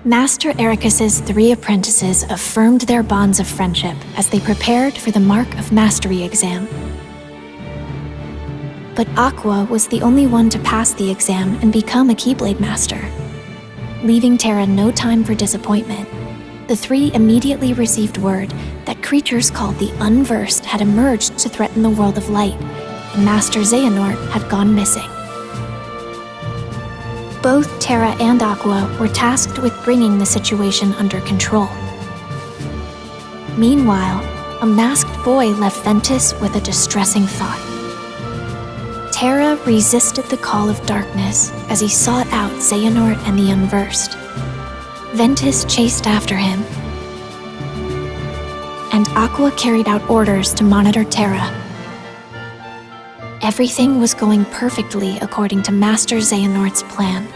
Master Ericus's 3 apprentices affirmed their bonds of friendship as they prepared for the Mark of Mastery exam. But Aqua was the only one to pass the exam and become a Keyblade Master. Leaving Terra no time for disappointment, the 3 immediately received word that creatures called the Unversed had emerged to threaten the world of light, and Master Xehanort had gone missing. Both Terra and Aqua were tasked with bringing the situation under control. Meanwhile, a masked boy left Ventus with a distressing thought. Terra resisted the call of darkness as he sought out Xehanort and the Unversed. Ventus chased after him, and Aqua carried out orders to monitor Terra. Everything was going perfectly according to Master Xehanort's plan.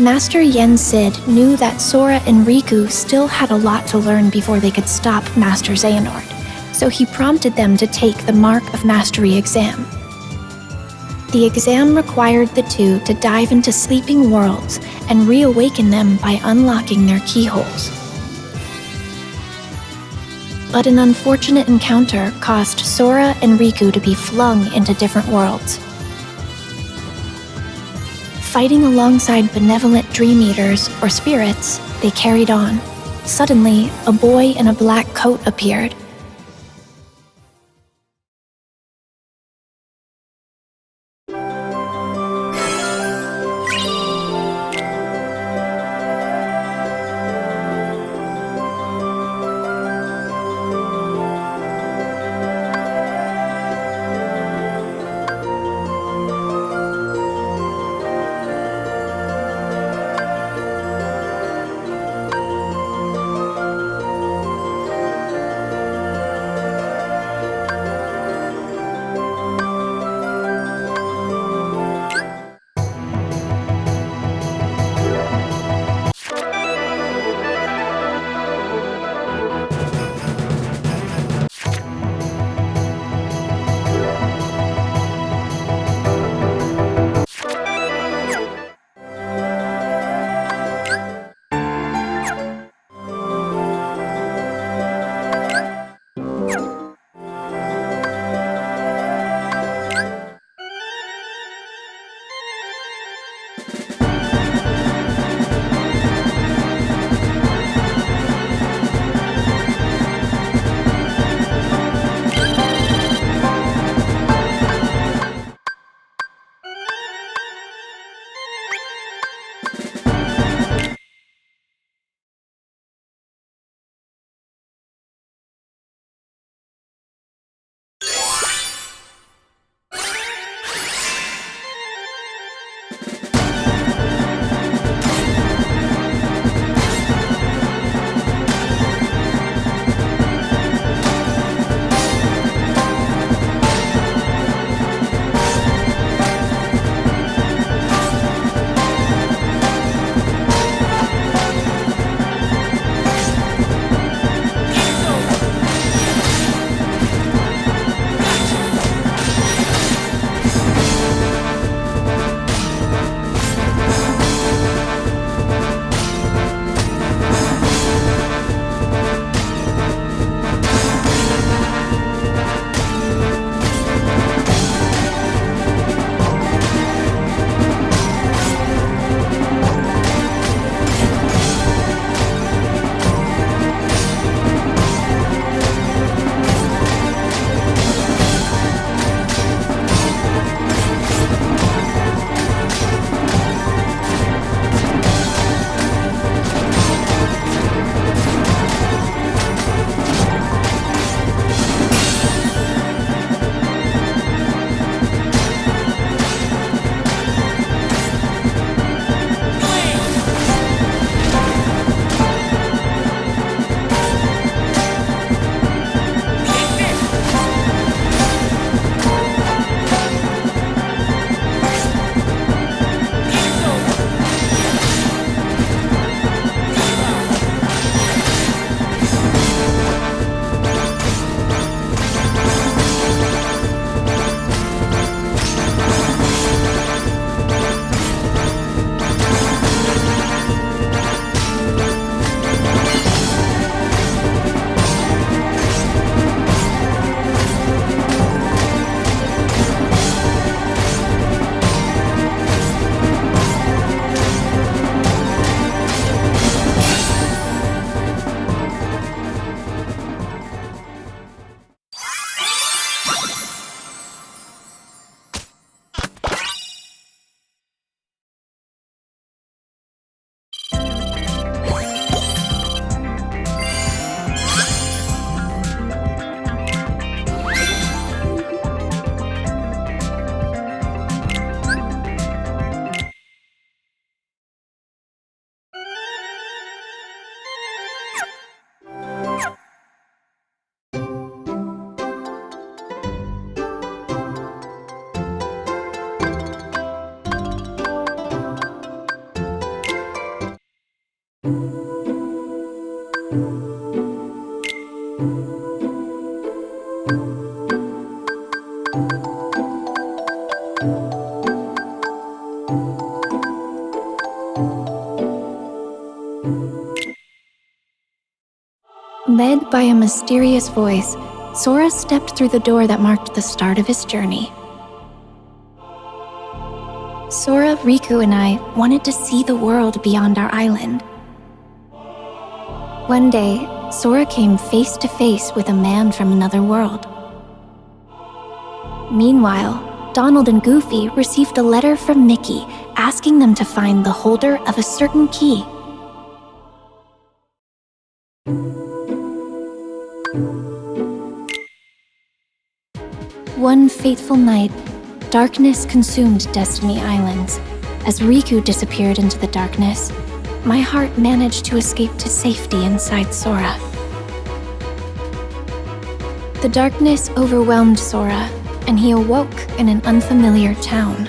Master Yen Sid knew that Sora and Riku still had a lot to learn before they could stop Master Xehanort, so he prompted them to take the Mark of Mastery exam. The exam required the two to dive into sleeping worlds and reawaken them by unlocking their keyholes. But an unfortunate encounter caused Sora and Riku to be flung into different worlds. Fighting alongside benevolent Dream Eaters, or spirits, they carried on. Suddenly, a boy in a black coat appeared. Led by a mysterious voice, Sora stepped through the door that marked the start of his journey. Sora, Riku, and I wanted to see the world beyond our island. One day, Sora came face to face with a man from another world. Meanwhile, Donald and Goofy received a letter from Mickey asking them to find the holder of a certain key. One fateful night, darkness consumed Destiny Islands. As Riku disappeared into the darkness, my heart managed to escape to safety inside Sora. The darkness overwhelmed Sora, and he awoke in an unfamiliar town.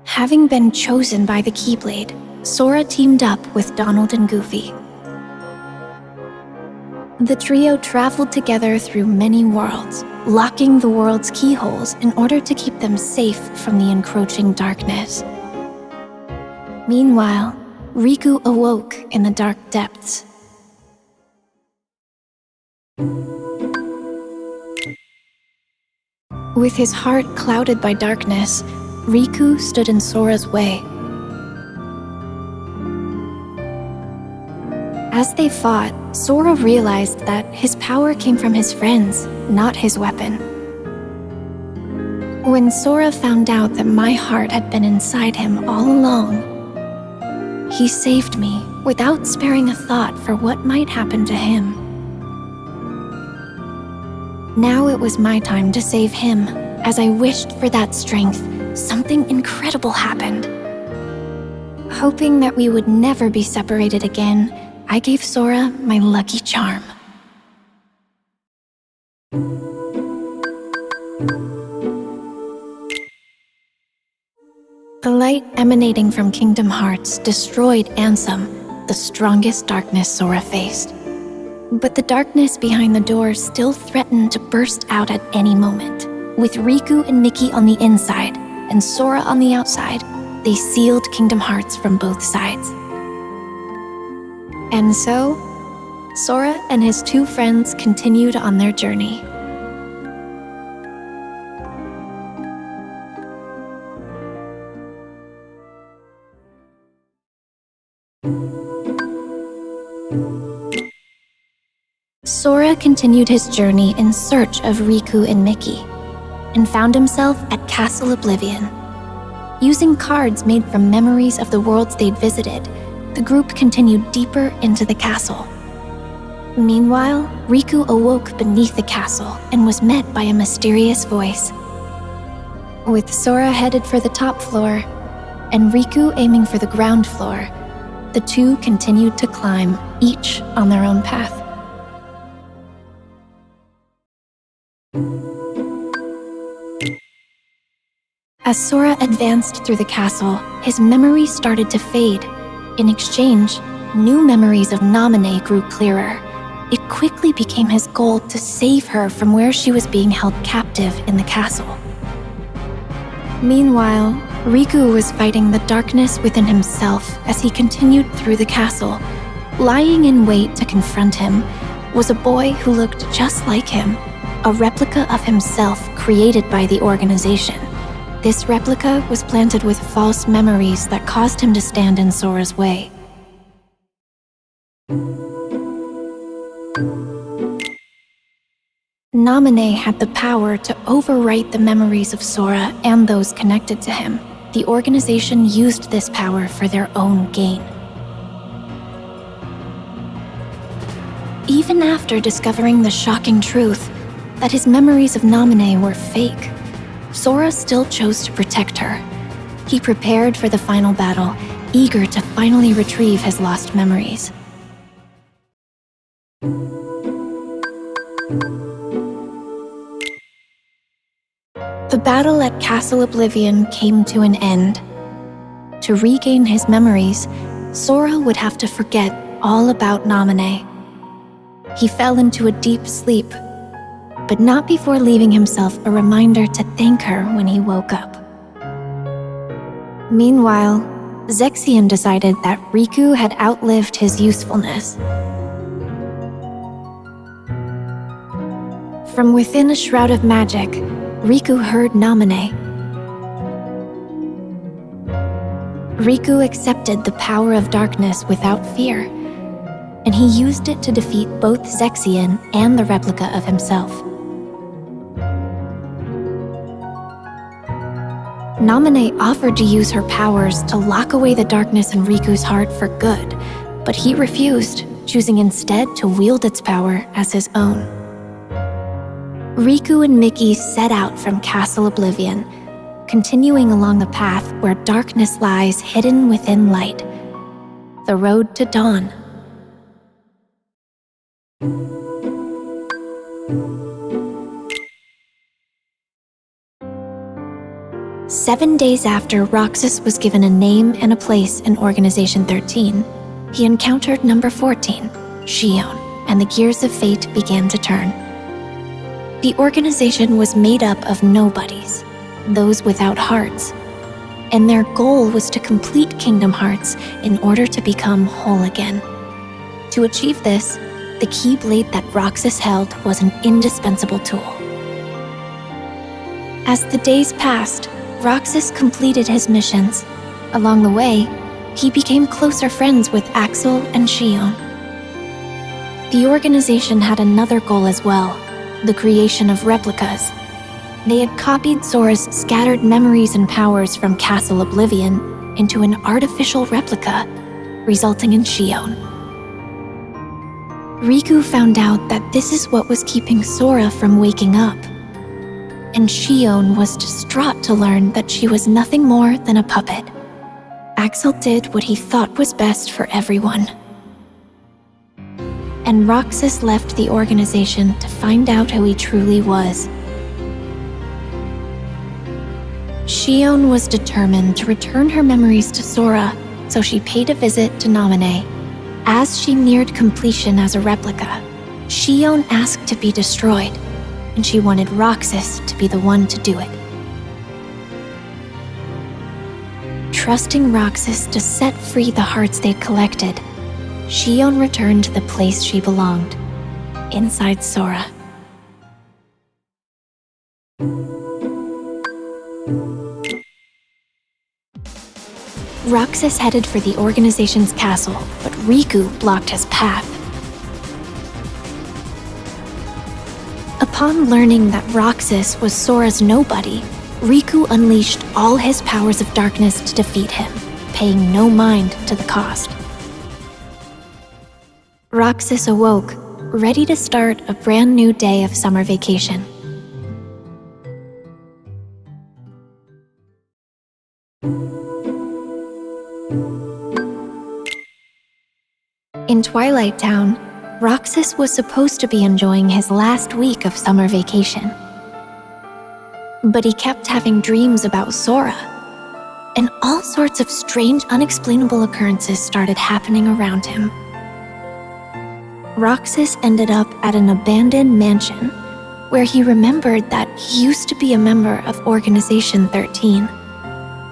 Having been chosen by the Keyblade, Sora teamed up with Donald and Goofy. The trio traveled together through many worlds, locking the world's keyholes in order to keep them safe from the encroaching darkness. Meanwhile, Riku awoke in the dark depths. With his heart clouded by darkness, Riku stood in Sora's way. As they fought, Sora realized that his power came from his friends, not his weapon. When Sora found out that my heart had been inside him all along, he saved me without sparing a thought for what might happen to him. Now it was my time to save him. As I wished for that strength, something incredible happened. Hoping that we would never be separated again, I gave Sora my lucky charm. The light emanating from Kingdom Hearts destroyed Ansem, the strongest darkness Sora faced. But the darkness behind the door still threatened to burst out at any moment. With Riku and Mickey on the inside and Sora on the outside, they sealed Kingdom Hearts from both sides. And so, Sora and his two friends continued on their journey. Sora continued his journey in search of Riku and Mickey, and found himself at Castle Oblivion. Using cards made from memories of the worlds they'd visited, the group continued deeper into the castle. Meanwhile, Riku awoke beneath the castle and was met by a mysterious voice. With Sora headed for the top floor, and Riku aiming for the ground floor, the two continued to climb, each on their own path. As Sora advanced through the castle, his memories started to fade. In exchange, new memories of Naminé grew clearer. It quickly became his goal to save her from where she was being held captive in the castle. Meanwhile, Riku was fighting the darkness within himself as he continued through the castle. Lying in wait to confront him was a boy who looked just like him, a replica of himself created by the organization. This replica was planted with false memories that caused him to stand in Sora's way. Naminé had the power to overwrite the memories of Sora and those connected to him. The organization used this power for their own gain. Even after discovering the shocking truth that his memories of Naminé were fake, Sora still chose to protect her. He prepared for the final battle, eager to finally retrieve his lost memories. The battle at Castle Oblivion came to an end. To regain his memories, Sora would have to forget all about Naminé. He fell into a deep sleep, but not before leaving himself a reminder to thank her when he woke up. Meanwhile, Zexion decided that Riku had outlived his usefulness. From within a shroud of magic, Riku heard Naminé. Riku accepted the power of darkness without fear, and he used it to defeat both Zexion and the replica of himself. Naminé offered to use her powers to lock away the darkness in Riku's heart for good, but he refused, choosing instead to wield its power as his own. Riku and Mickey set out from Castle Oblivion, continuing along the path where darkness lies hidden within light, the road to dawn. Seven days after Roxas was given a name and a place in Organization 13, he encountered number 14, Xion, and the gears of fate began to turn. The organization was made up of nobodies, those without hearts, and their goal was to complete Kingdom Hearts in order to become whole again. To achieve this, the Keyblade that Roxas held was an indispensable tool. As the days passed, Roxas completed his missions. Along the way, he became closer friends with Axel and Xion. The organization had another goal as well, the creation of replicas. They had copied Sora's scattered memories and powers from Castle Oblivion into an artificial replica, resulting in Xion. Riku found out that this is what was keeping Sora from waking up, and Xion was distraught to learn that she was nothing more than a puppet. Axel did what he thought was best for everyone. And Roxas left the organization to find out who he truly was. Xion was determined to return her memories to Sora, so she paid a visit to Naminé. As she neared completion as a replica, Xion asked to be destroyed, and she wanted Roxas to be the one to do it. Trusting Roxas to set free the hearts they'd collected, Xion returned to the place she belonged, inside Sora. Roxas headed for the organization's castle, but Riku blocked his path. Upon learning that Roxas was Sora's nobody, Riku unleashed all his powers of darkness to defeat him, paying no mind to the cost. Roxas awoke, ready to start a brand new day of summer vacation. In Twilight Town, Roxas was supposed to be enjoying his last week of summer vacation. But he kept having dreams about Sora, and all sorts of strange, unexplainable occurrences started happening around him. Roxas ended up at an abandoned mansion, where he remembered that he used to be a member of Organization 13.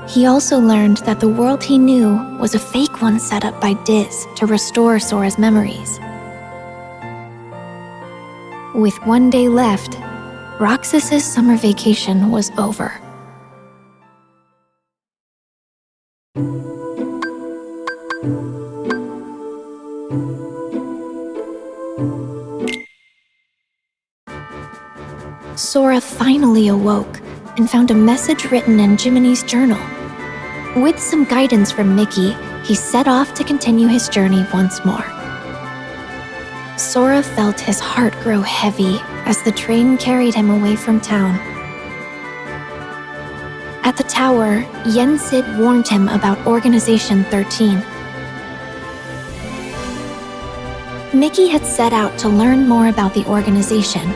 He also learned that the world he knew was a fake one set up by Diz to restore Sora's memories. With one day left, Roxas's summer vacation was over. Sora finally awoke and found a message written in Jiminy's journal. With some guidance from Mickey, he set off to continue his journey once more. Sora felt his heart grow heavy as the train carried him away from town. At the tower, Yen Sid warned him about Organization 13. Mickey had set out to learn more about the organization.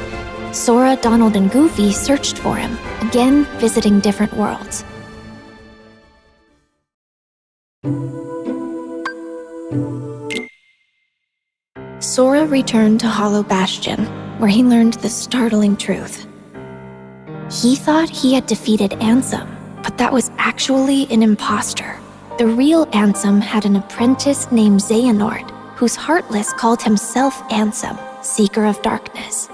Sora, Donald, and Goofy searched for him, and again visiting different worlds. Sora returned to Hollow Bastion, where he learned the startling truth. He thought he had defeated Ansem, but that was actually an imposter. The real Ansem had an apprentice named Xehanort, whose Heartless called himself Ansem, Seeker of Darkness.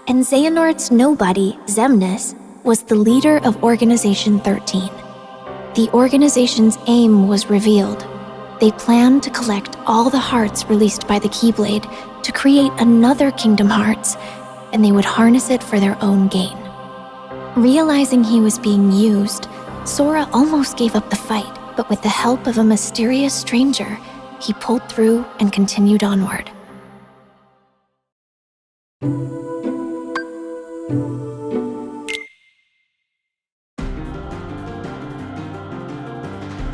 And Xehanort's nobody, Xemnas, was the leader of Organization 13. The organization's aim was revealed. They planned to collect all the hearts released by the Keyblade to create another Kingdom Hearts, and they would harness it for their own gain. Realizing he was being used, Sora almost gave up the fight, but with the help of a mysterious stranger, he pulled through and continued onward.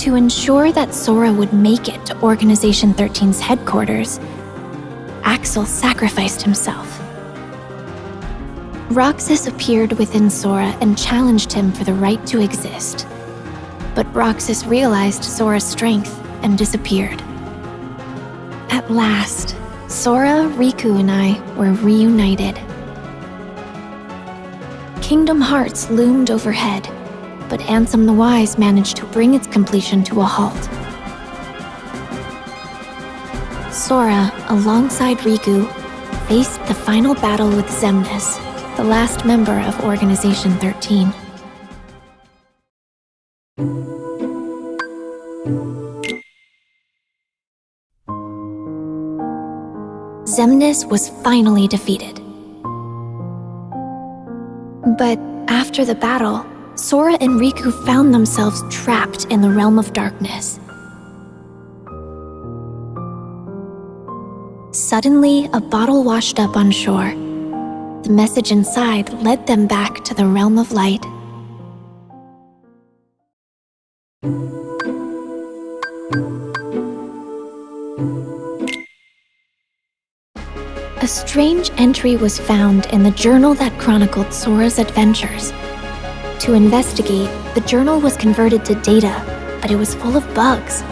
To ensure that Sora would make it to Organization 13's headquarters, Axel sacrificed himself. Roxas appeared within Sora and challenged him for the right to exist. But Roxas realized Sora's strength and disappeared. At last, Sora, Riku, and I were reunited. Kingdom Hearts loomed overhead, but Ansem the Wise managed to bring its completion to a halt. Sora, alongside Riku, faced the final battle with Xemnas, the last member of Organization 13. Xemnas was finally defeated. But after the battle, Sora and Riku found themselves trapped in the realm of darkness. Suddenly, a bottle washed up on shore. The message inside led them back to the realm of light. A strange entry was found in the journal that chronicled Sora's adventures. To investigate, the journal was converted to data, but it was full of bugs.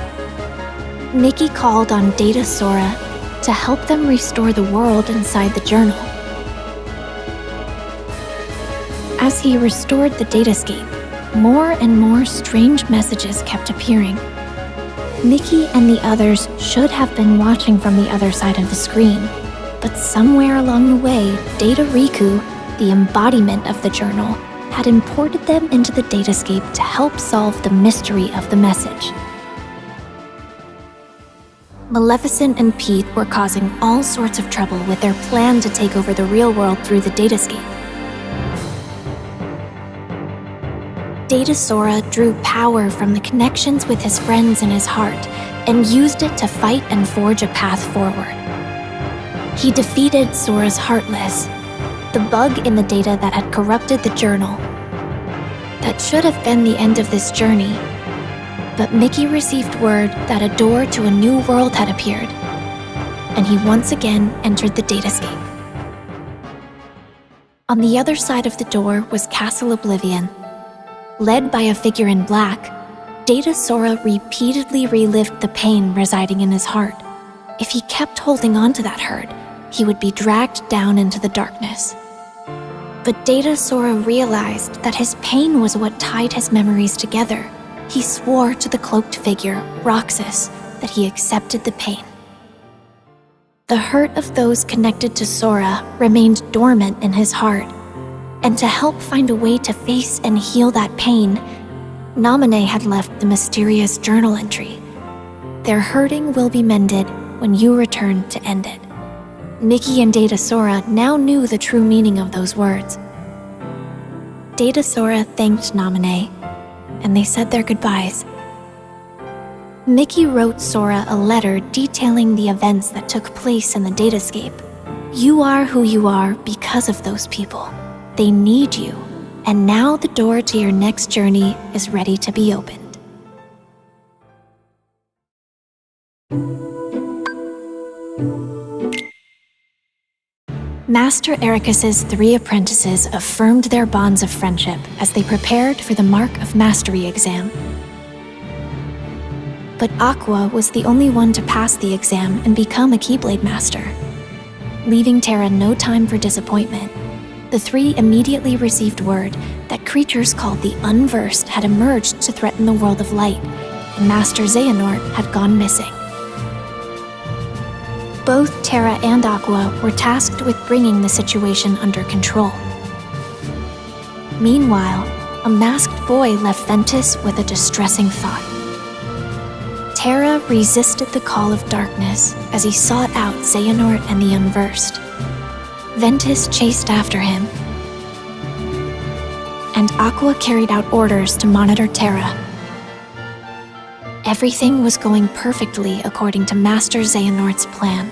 Mickey called on Data Sora to help them restore the world inside the journal. As he restored the datascape, more and more strange messages kept appearing. Mickey and the others should have been watching from the other side of the screen, but somewhere along the way, Data Riku, the embodiment of the journal, had imported them into the datascape to help solve the mystery of the message. Maleficent and Pete were causing all sorts of trouble with their plan to take over the real world through the datascape. Data Sora drew power from the connections with his friends in his heart and used it to fight and forge a path forward. He defeated Sora's Heartless, the bug in the data that had corrupted the journal. That should have been the end of this journey, but Mickey received word that a door to a new world had appeared, and he once again entered the datascape. On the other side of the door was Castle Oblivion. Led by a figure in black, Data Sora repeatedly relived the pain residing in his heart. If he kept holding on to that hurt, he would be dragged down into the darkness. But Data Sora realized that his pain was what tied his memories together. He swore to the cloaked figure, Roxas, that he accepted the pain. The hurt of those connected to Sora remained dormant in his heart, and to help find a way to face and heal that pain, Naminé had left the mysterious journal entry. Their hurting will be mended when you return to end it. Mickey and Data Sora now knew the true meaning of those words. Data Sora thanked Naminé, and they said their goodbyes. Mickey wrote Sora a letter detailing the events that took place in the datascape. You are who you are because of those people. They need you, and now the door to your next journey is ready to be opened. Master Ericus's 3 apprentices affirmed their bonds of friendship as they prepared for the Mark of Mastery exam. But Aqua was the only one to pass the exam and become a Keyblade Master. Leaving Terra no time for disappointment, the 3 immediately received word that creatures called the Unversed had emerged to threaten the world of light, and Master Xehanort had gone missing. Both Terra and Aqua were tasked with bringing the situation under control. Meanwhile, a masked boy left Ventus with a distressing thought. Terra resisted the call of darkness as he sought out Xehanort and the Unversed. Ventus chased after him, and Aqua carried out orders to monitor Terra. Everything was going perfectly according to Master Xehanort's plan.